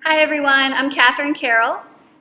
Hi everyone, I'm Catherine Carroll.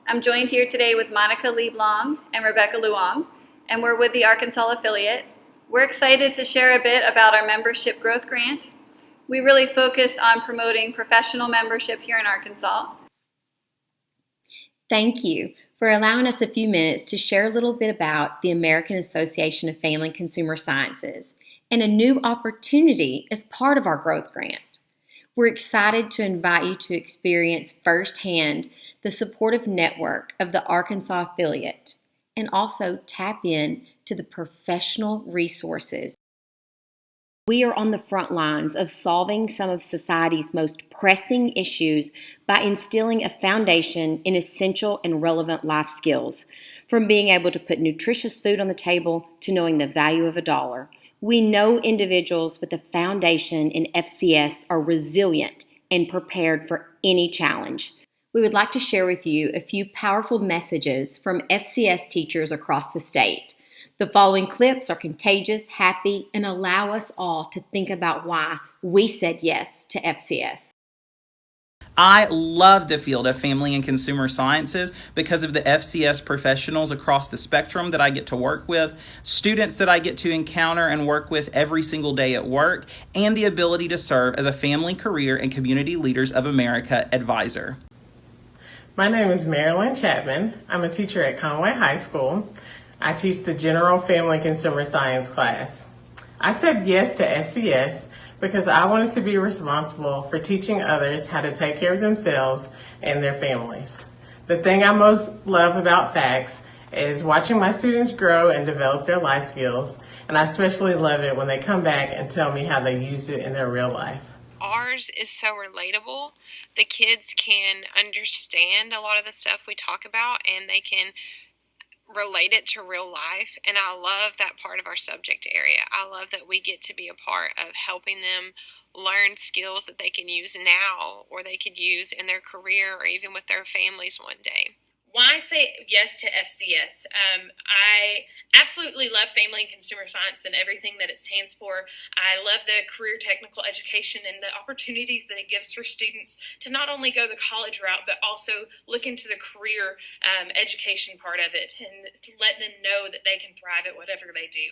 I'm joined here today with Monica Lieblong and Rebecca Luong, and we're with the Arkansas affiliate. We're excited to share a bit about our membership growth grant. We really focused on promoting professional membership here in Arkansas. Thank you for allowing us a few minutes to share a little bit about the American Association of Family and Consumer Sciences and a new opportunity as part of our growth grant. We're excited to invite you to experience firsthand the supportive network of the Arkansas affiliate and also tap in to the professional resources. We are on the front lines of solving some of society's most pressing issues by instilling a foundation in essential and relevant life skills, from being able to put nutritious food on the table to knowing the value of a dollar. We know individuals with a foundation in FCS are resilient and prepared for any challenge. We would like to share with you a few powerful messages from FCS teachers across the state. The following clips are contagious, happy, and allow us all to think about why we said yes to FCS. I love the field of family and consumer sciences because of the FCS professionals across the spectrum that I get to work with, students that I get to encounter and work with every single day at work, and the ability to serve as a Family, Career, and Community Leaders of America advisor. My name is Marilyn Chapman. I'm a teacher at Conway High School. I teach the General Family Consumer Science class. I said yes to FCS because I wanted to be responsible for teaching others how to take care of themselves and their families. The thing I most love about FACS is watching my students grow and develop their life skills, and I especially love it when they come back and tell me how they used it in their real life. Ours is so relatable. The kids can understand a lot of the stuff we talk about, and they can relate it to real life, and I love that part of our subject area. I love that we get to be a part of helping them learn skills that they can use now or they could use in their career or even with their families one day. Why say yes to FCS? I absolutely love family and consumer science and everything that it stands for. I love the career technical education and the opportunities that it gives for students to not only go the college route, but also look into the career education part of it and let them know that they can thrive at whatever they do.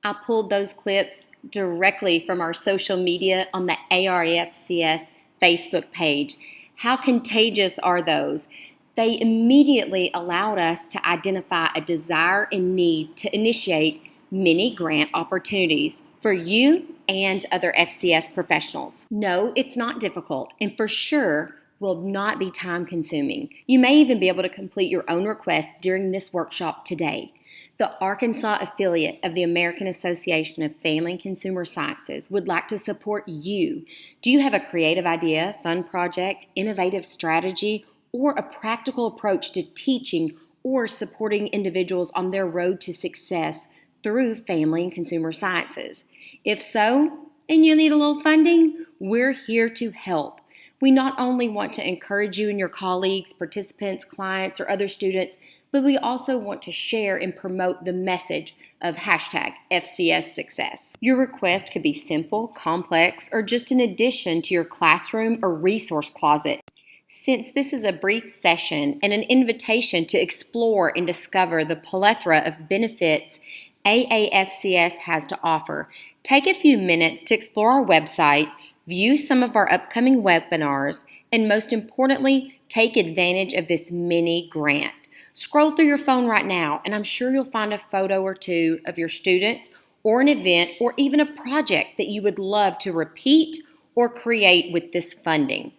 I pulled those clips directly from our social media on the AAFCS Facebook page. How contagious are those? They immediately allowed us to identify a desire and need to initiate many grant opportunities for you and other FCS professionals. No, it's not difficult, and for sure will not be time consuming. You may even be able to complete your own request during this workshop today. The Arkansas affiliate of the American Association of Family and Consumer Sciences would like to support you. Do you have a creative idea, fun project, innovative strategy, or a practical approach to teaching or supporting individuals on their road to success through family and consumer sciences? If so, and you need a little funding, we're here to help. We not only want to encourage you and your colleagues, participants, clients, or other students, but we also want to share and promote the message of hashtag FCS success. Your request could be simple, complex, or just an addition to your classroom or resource closet. Since this is a brief session and an invitation to explore and discover the plethora of benefits AAFCS has to offer, take a few minutes to explore our website, view some of our upcoming webinars, and most importantly, take advantage of this mini grant. Scroll through your phone right now, and I'm sure you'll find a photo or two of your students or an event or even a project that you would love to repeat or create with this funding.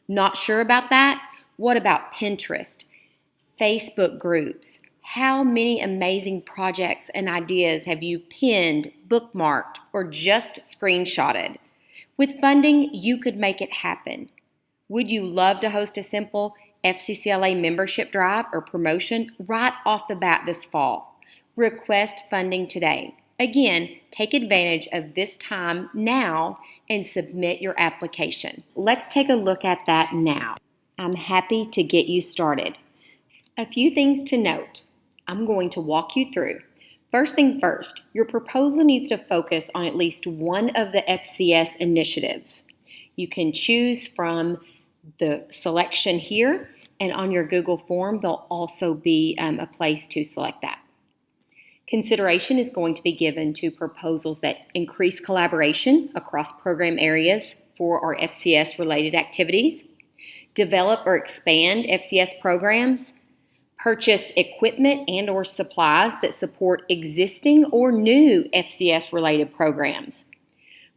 Not sure about that? What about Pinterest, Facebook groups? How many amazing projects and ideas have you pinned, bookmarked, or just screenshotted? With funding, you could make it happen. Would you love to host a simple FCCLA membership drive or promotion right off the bat this fall? Request funding today. Again, take advantage of this time now and submit your application. Let's take a look at that now. I'm happy to get you started. A few things to note. I'm going to walk you through. First thing first, your proposal needs to focus on at least one of the FCS initiatives. You can choose from the selection here, and on your Google form, there'll also be a place to select that. Consideration is going to be given to proposals that increase collaboration across program areas for our FCS-related activities, develop or expand FCS programs, purchase equipment and or supplies that support existing or new FCS-related programs,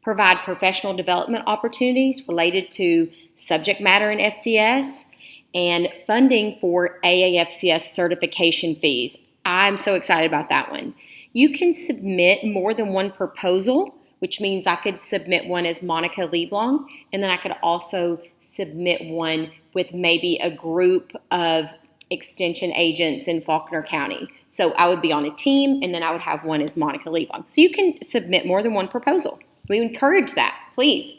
provide professional development opportunities related to subject matter in FCS, and funding for AAFCS certification fees. I'm so excited about that one. You can submit more than one proposal, which means I could submit one as Monica Lieblong, and then I could also submit one with maybe a group of extension agents in Faulkner County. So I would be on a team, and then I would have one as Monica Lieblong. So you can submit more than one proposal. We encourage that, please.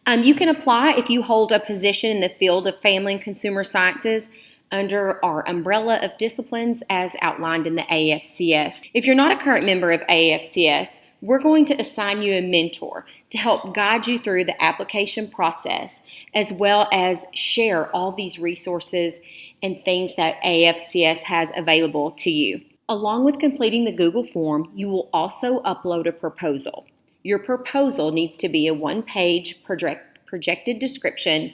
You can apply if you hold a position in the field of family and consumer sciences under our umbrella of disciplines as outlined in the AAFCS. If you're not a current member of AAFCS, we're going to assign you a mentor to help guide you through the application process, as well as share all these resources and things that AAFCS has available to you. Along with completing the Google form, you will also upload a proposal. Your proposal needs to be a one-page projected description,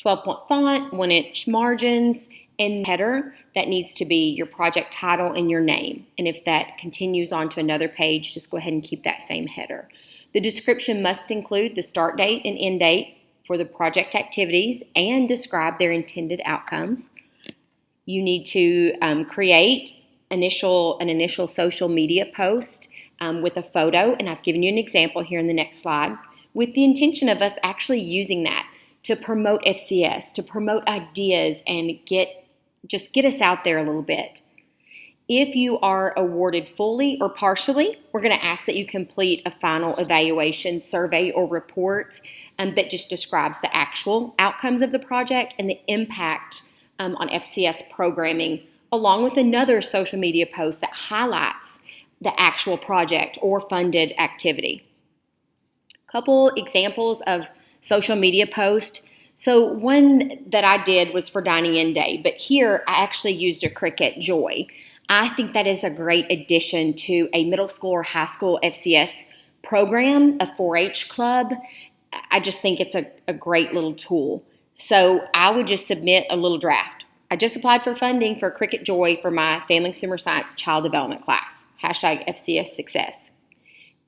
12-point font, 1-inch margins, and header. That needs to be your project title and your name. And if that continues on to another page, just go ahead and keep that same header. The description must include the start date and end date for the project activities and describe their intended outcomes. You need to create an initial social media post with a photo, and I've given you an example here in the next slide, with the intention of us actually using that to promote FCS, to promote ideas, and get us out there a little bit. If you are awarded fully or partially, we're going to ask that you complete a final evaluation survey or report that just describes the actual outcomes of the project and the impact on FCS programming, along with another social media post that highlights the actual project or funded activity. Couple examples of social media posts. So one that I did was for Dining In Day, but here I actually used a Cricut Joy. I think that is a great addition to a middle school or high school FCS program, a 4-H club. I just think it's a great little tool. So I would just submit a little draft. I just applied for funding for Cricut Joy for my Family and Consumer Science Child Development class, #FCS Success.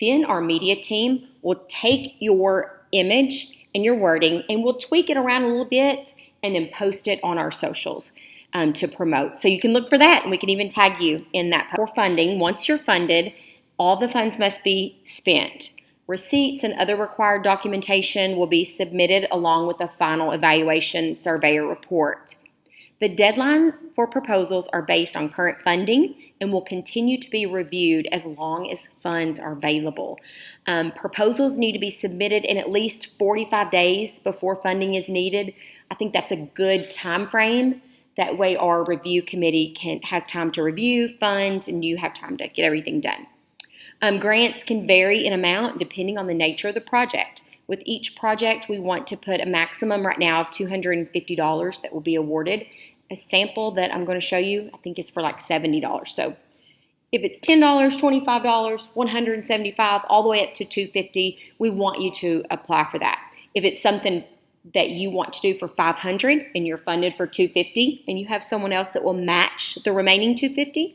Then our media team will take your image and your wording and we'll tweak it around a little bit and then post it on our socials to promote. So you can look for that, and we can even tag you in that. For funding, once you're funded, all the funds must be spent. Receipts and other required documentation will be submitted along with a final evaluation survey or report. The deadline for proposals are based on current funding and will continue to be reviewed as long as funds are available. Proposals need to be submitted in at least 45 days before funding is needed. I think that's a good time frame. That way our review committee has time to review funds and you have time to get everything done. Grants can vary in amount depending on the nature of the project. With each project, we want to put a maximum right now of $250 that will be awarded. A sample that I'm going to show you, I think is for like $70. So if it's $10, $25, $175, all the way up to $250, we want you to apply for that. If it's something that you want to do for $500 and you're funded for $250 and you have someone else that will match the remaining $250,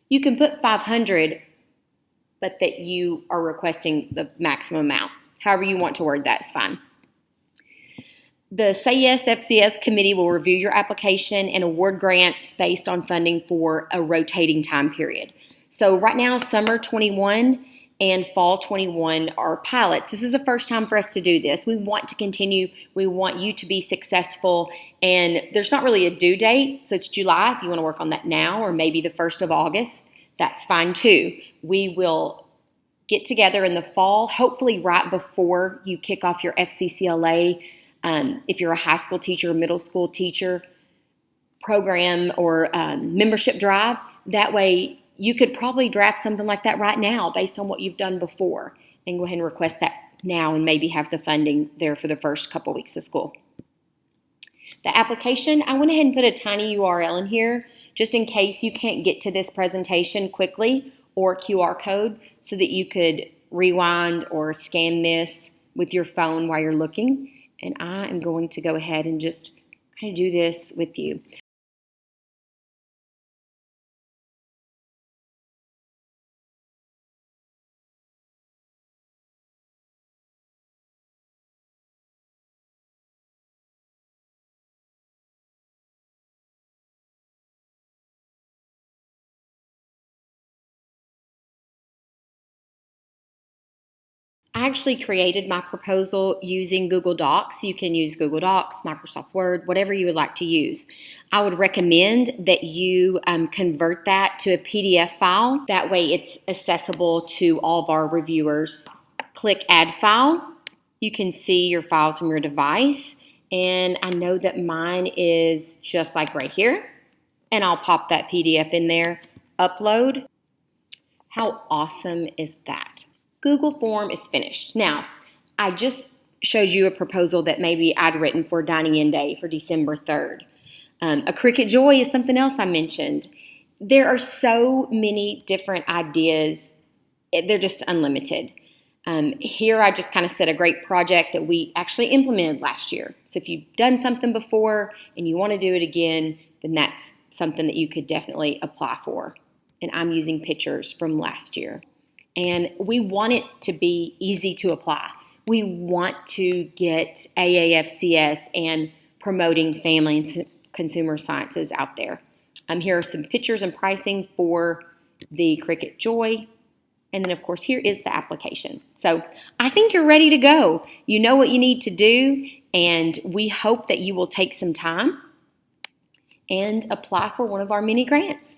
you can put $500, but that you are requesting the maximum amount. However you want to word that's fine. The Say Yes FCS committee will review your application and award grants based on funding for a rotating time period. So right now, summer 21 and fall 21 are pilots. This is the first time for us to do this. We want to continue. We want you to be successful. And there's not really a due date, so it's July. If you want to work on that now, or maybe the 1st of August, that's fine too. We will get together in the fall, hopefully right before you kick off your FCCLA. If you're a high school teacher, middle school teacher, program or membership drive, that way you could probably draft something like that right now based on what you've done before and go ahead and request that now and maybe have the funding there for the first couple weeks of school. The application, I went ahead and put a tiny URL in here just in case you can't get to this presentation quickly, or QR code, so that you could rewind or scan this with your phone while you're looking. And I am going to go ahead and just kind of do this with you. I actually created my proposal using Google Docs. You can use Google Docs, Microsoft Word, whatever you would like to use. I would recommend that you convert that to a PDF file. That way it's accessible to all of our reviewers. Click Add File. You can see your files from your device. And I know that mine is just like right here. And I'll pop that PDF in there. Upload. How awesome is that? Google form is finished. Now, I just showed you a proposal that maybe I'd written for Dining In Day for December 3rd. A Cricket Joy is something else I mentioned. There are so many different ideas. They're just unlimited. Here I just kind of set a great project that we actually implemented last year. So if you've done something before and you want to do it again, then that's something that you could definitely apply for. And I'm using pictures from last year. And we want it to be easy to apply. We want to get AAFCS and promoting family and consumer sciences out there. Here are some pictures and pricing for the Cricket Joy. And then, of course, here is the application. So I think you're ready to go. You know what you need to do, and we hope that you will take some time and apply for one of our mini grants.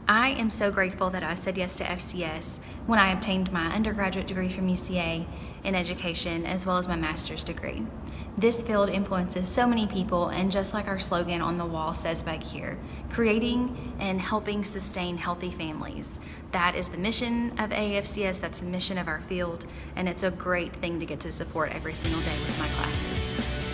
I am so grateful that I said yes to FCS when I obtained my undergraduate degree from UCA in education, as well as my master's degree. This field influences so many people, and just like our slogan on the wall says back here, creating and helping sustain healthy families. That is the mission of AAFCS, that's the mission of our field, and it's a great thing to get to support every single day with my classes.